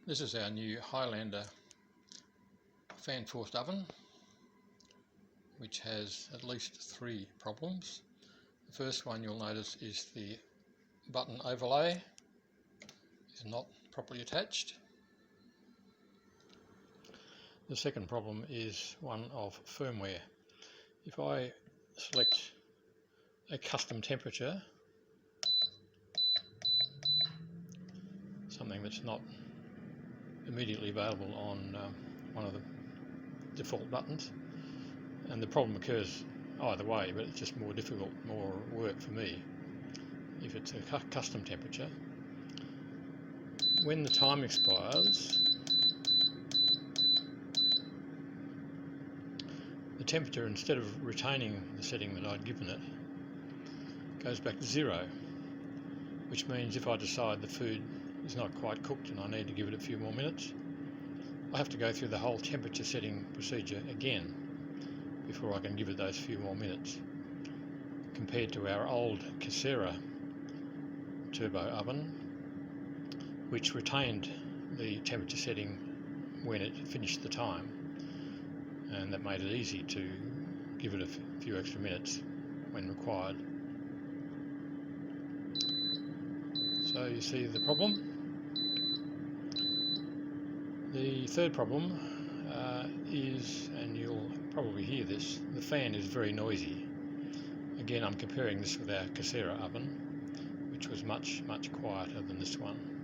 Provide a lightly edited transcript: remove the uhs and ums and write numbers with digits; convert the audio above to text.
This is our new Highlander fan forced oven, which has at least 3 problems. The first one you'll notice is the button overlay is not properly attached. The second problem is one of firmware. If I select a custom temperature, something that's not immediately available on one of the default buttons, and the problem occurs either way, but it's just more difficult, more work for me if it's a custom temperature. When the time expires, the temperature, instead of retaining the setting that I'd given it, goes back to 0, which means if I decide the food is not quite cooked and I need to give it a few more minutes, I have to go through the whole temperature setting procedure again before I can give it those few more minutes, compared to our old Casera turbo oven, which retained the temperature setting when it finished the time, and that made it easy to give it a few extra minutes when required. So you see the problem. The third problem is, and you'll probably hear this, the fan is very noisy. Again, I'm comparing this with our Casera oven, which was much quieter than this one.